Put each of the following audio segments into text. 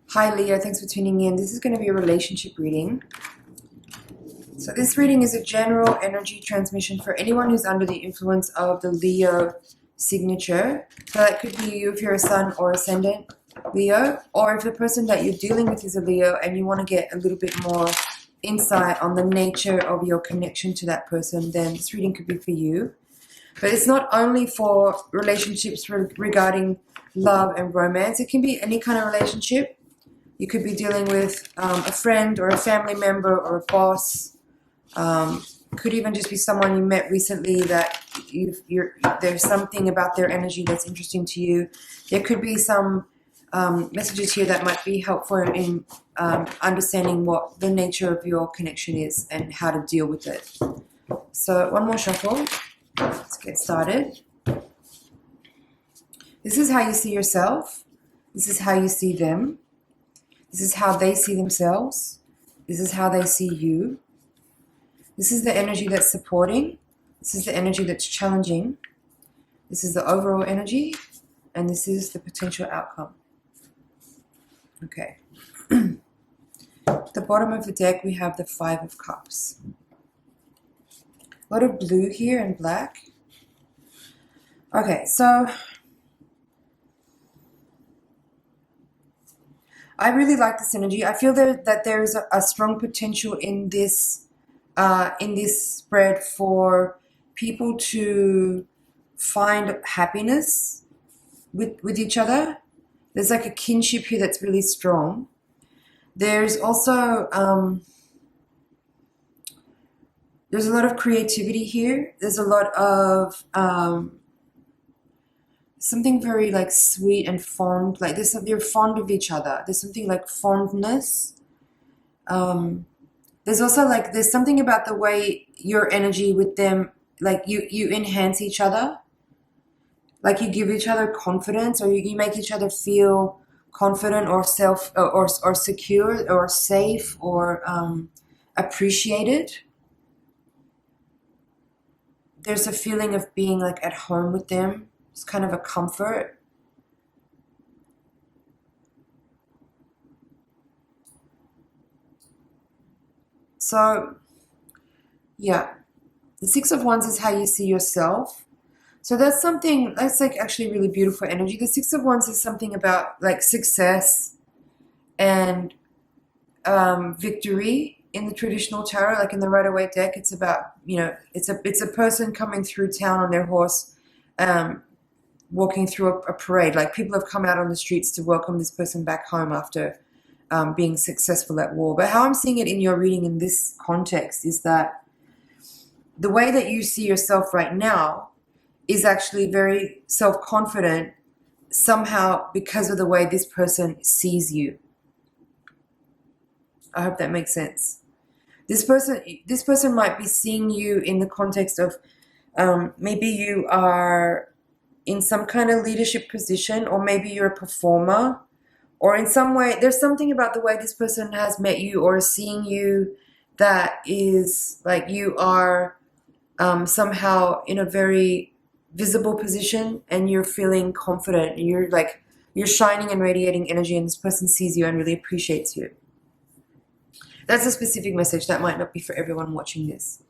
Hi Leo, thanks for tuning in. This is going to be a relationship reading. So this reading is a general energy transmission for anyone who's under the influence of the Leo signature. So that could be you if you're a sun or ascendant Leo, or if the person that you're dealing with is a Leo and you want to get a little bit more insight on the nature of your connection to that person, then this reading could be for you. But it's not only for relationships regarding love and romance. It can be any kind of relationship. You could be dealing with a friend or a family member or a boss. Could even just be someone you met recently that there's something about their energy that's interesting to you. There could be some messages here that might be helpful in understanding what the nature of your connection is and how to deal with it. So one more shuffle. Let's get started. This is how you see yourself. This is how you see them. This is how they see themselves. This is how they see you. This is the energy that's supporting. This is the energy that's challenging. This is the overall energy. And this is the potential outcome. Okay. At the bottom of the deck, we have the Five of Cups. A lot of blue here and black. Okay, so I really like this energy. I feel that there's a strong potential in this spread for people to find happiness with each other. There's like a kinship here that's really strong. There's also there's a lot of creativity here. There's a lot of something very like sweet and fond, like they're fond of each other. There's something like fondness. There's also like, there's something about the way your energy with them, like you enhance each other. Like you give each other confidence, or you make each other feel confident or or secure or safe or appreciated. There's a feeling of being like at home with them. It's kind of a comfort. So, yeah, the Six of Wands is how you see yourself. So that's like actually really beautiful energy. The Six of Wands is something about like success and victory in the traditional tarot. Like in the Rider-Waite deck, it's about, it's a person coming through town on their horse, walking through a parade. Like people have come out on the streets to welcome this person back home after being successful at war. But how I'm seeing it in your reading in this context is that the way that you see yourself right now is actually very self-confident somehow because of the way this person sees you. I hope that makes sense. This person might be seeing you in the context of maybe you are in some kind of leadership position, or maybe you're a performer, or in some way there's something about the way this person has met you or is seeing you that is like you are somehow in a very visible position and you're feeling confident and you're shining and radiating energy, and this person sees you and really appreciates you. That's a specific message that might not be for everyone watching this.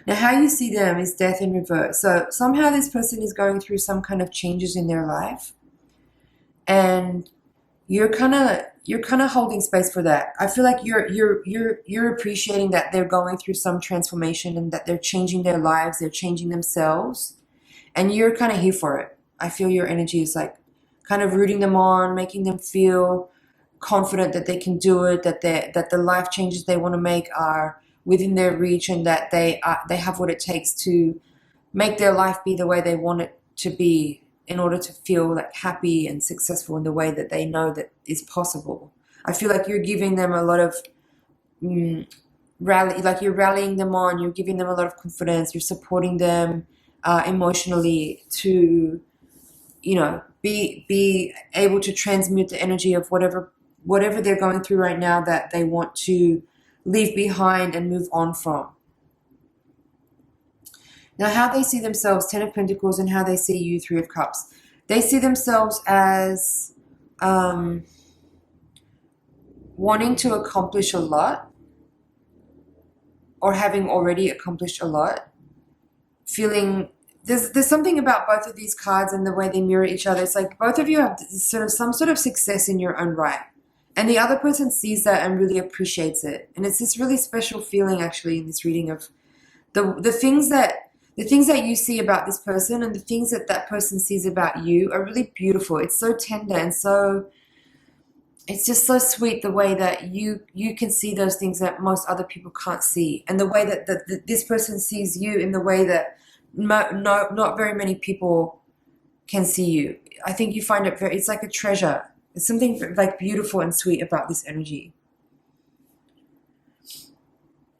Now, how you see them is Death in reverse. So somehow this person is going through some kind of changes in their life, and you're kind of holding space for that. I feel like you're appreciating that they're going through some transformation and that they're changing their lives, they're changing themselves, and you're kind of here for it. I feel your energy is like kind of rooting them on, making them feel confident that they can do it, that the life changes they want to make are within their reach, and that they have what it takes to make their life be the way they want it to be in order to feel like happy and successful in the way that they know that is possible. I feel like you're giving them a lot of you're rallying them on, you're giving them a lot of confidence, you're supporting them emotionally to, be able to transmute the energy of whatever they're going through right now that they want to leave behind and move on from. Now, how they see themselves, Ten of Pentacles, and how they see you, Three of Cups. They see themselves as um, wanting to accomplish a lot or having already accomplished a lot, feeling there's something about both of these cards and the way they mirror each other. It's like both of you have sort of some sort of success in your own right. And the other person sees that and really appreciates it. And it's this really special feeling actually in this reading of the things that you see about this person and the things that that person sees about you are really beautiful. It's so tender and so it's just so sweet the way that you can see those things that most other people can't see, and the way that this person sees you in the way that not very many people can see you. I think you find it it's like a treasure. It's something like beautiful and sweet about this energy.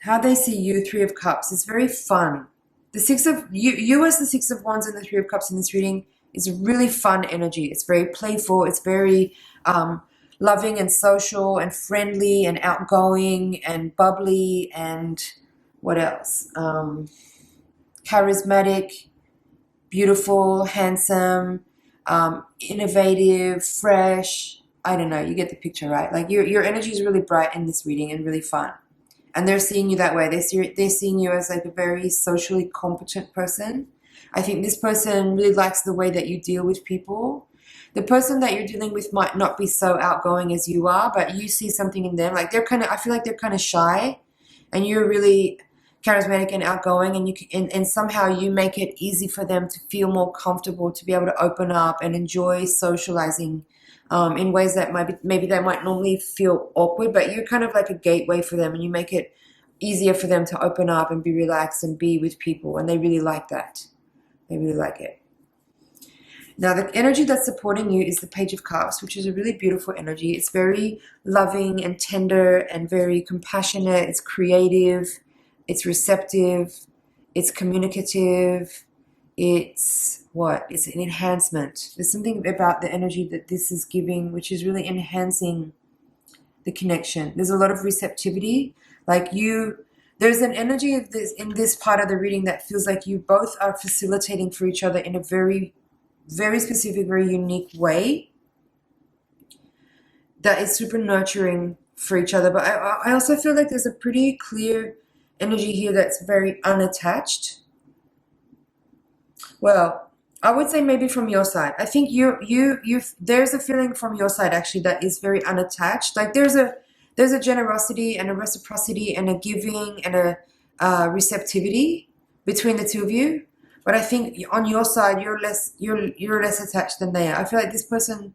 How they see you, Three of Cups, is very fun. The Six of you as the Six of Wands and the Three of Cups in this reading is really fun energy. It's very playful. It's very loving and social and friendly and outgoing and bubbly and what else? Charismatic, beautiful, handsome, innovative, fresh. I don't know. You get the picture, right? Like your energy is really bright in this reading and really fun. And they're seeing you that way. They're seeing you as like a very socially competent person. I think this person really likes the way that you deal with people. The person that you're dealing with might not be so outgoing as you are, but you see something in them. Like I feel like they're kind of shy, and you're really charismatic and outgoing, and somehow you make it easy for them to feel more comfortable, to be able to open up and enjoy socializing in ways that maybe they might normally feel awkward, but you're kind of like a gateway for them, and you make it easier for them to open up and be relaxed and be with people, and they really like that. They really like it. Now, the energy that's supporting you is the Page of Cups, which is a really beautiful energy. It's very loving and tender and very compassionate. It's creative. It's receptive. It's communicative. It's what? It's an enhancement. There's something about the energy that this is giving, which is really enhancing the connection. There's a lot of receptivity. There's an energy of this in this part of the reading that feels like you both are facilitating for each other in a very, very specific, very unique way that is super nurturing for each other. But I also feel like there's a pretty clear energy here that's very unattached. Well, I would say maybe from your side. I think there's a feeling from your side actually that is very unattached. Like there's a generosity and a reciprocity and a giving and a receptivity between the two of you. But I think on your side, you're less attached than they are. I feel like this person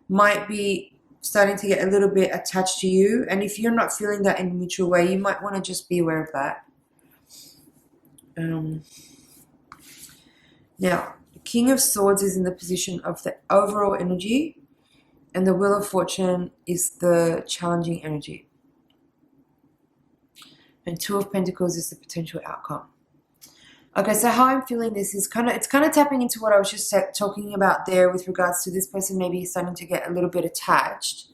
might be starting to get a little bit attached to you, and if you're not feeling that in a mutual way, you might want to just be aware of that. Now, the King of Swords is in the position of the overall energy, and the Wheel of Fortune is the challenging energy. And Two of Pentacles is the potential outcome. Okay, so how I'm feeling this is it's kind of tapping into what I was just talking about there with regards to this person maybe starting to get a little bit attached.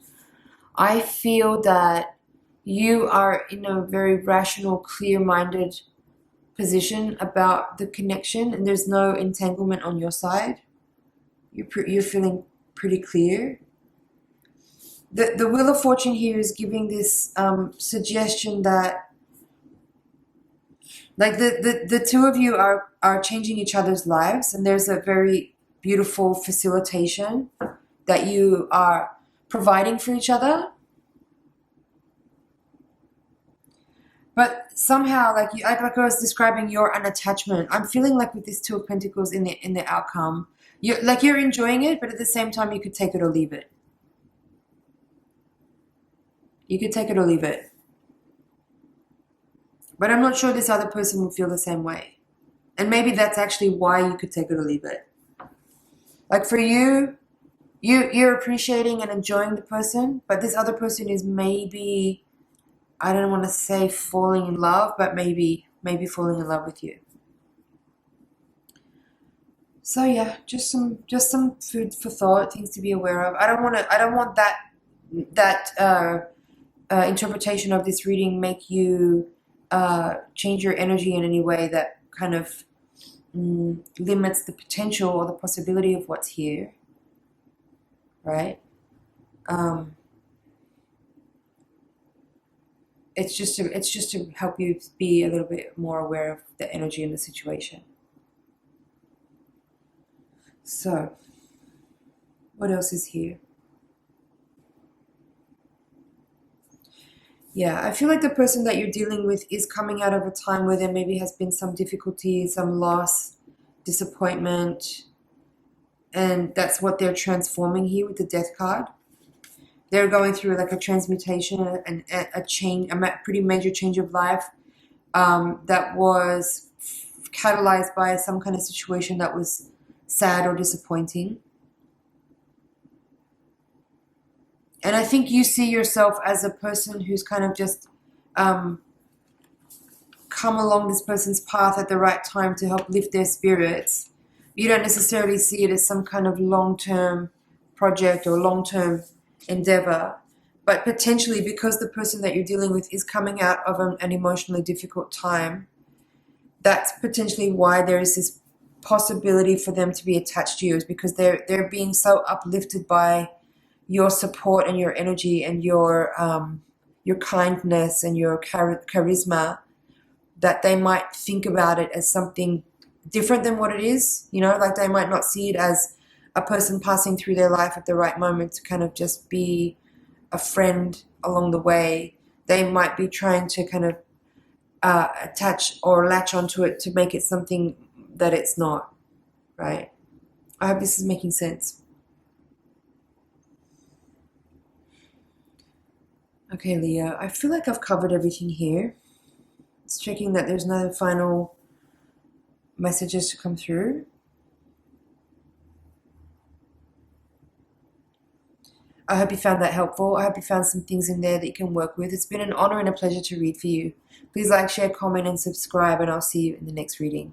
I feel that you are in a very rational, clear-minded position about the connection, and there's no entanglement on your side. You're feeling pretty clear. The Wheel of Fortune here is giving this suggestion that like the two of you are changing each other's lives, and there's a very beautiful facilitation that you are providing for each other. But somehow, like I was describing your unattachment, I'm feeling like with this Two of Pentacles in the outcome, you're enjoying it, but at the same time you could take it or leave it. You could take it or leave it. But I'm not sure this other person will feel the same way. And maybe that's actually why you could take it or leave it. Like for you're appreciating and enjoying the person, but this other person is maybe, I don't want to say falling in love, but maybe falling in love with you. So yeah, just some food for thought, things to be aware of. I don't want that interpretation of this reading make you change your energy in any way that kind of limits the potential or the possibility of what's here, right? Um, it's just to help you be a little bit more aware of the energy in the situation. So, what else is here? Yeah, I feel like the person that you're dealing with is coming out of a time where there maybe has been some difficulty, some loss, disappointment, and that's what they're transforming here with the Death card. They're going through like a transmutation and a change, a pretty major change of life that was catalyzed by some kind of situation that was sad or disappointing. And I think you see yourself as a person who's kind of just um, come along this person's path at the right time to help lift their spirits. You don't necessarily see it as some kind of long-term project or long-term endeavor, but potentially because the person that you're dealing with is coming out of an emotionally difficult time, that's potentially why there is this possibility for them to be attached to you, is because they're being so uplifted by your support and your energy and your kindness and your charisma, that they might think about it as something different than what it is. Like they might not see it as a person passing through their life at the right moment to kind of just be a friend along the way. They might be trying to kind of attach or latch onto it to make it something that it's not, right? I hope this is making sense. Okay, Leah, I feel like I've covered everything here. It's checking that there's no final messages to come through. I hope you found that helpful. I hope you found some things in there that you can work with. It's been an honor and a pleasure to read for you. Please like, share, comment, and subscribe, and I'll see you in the next reading.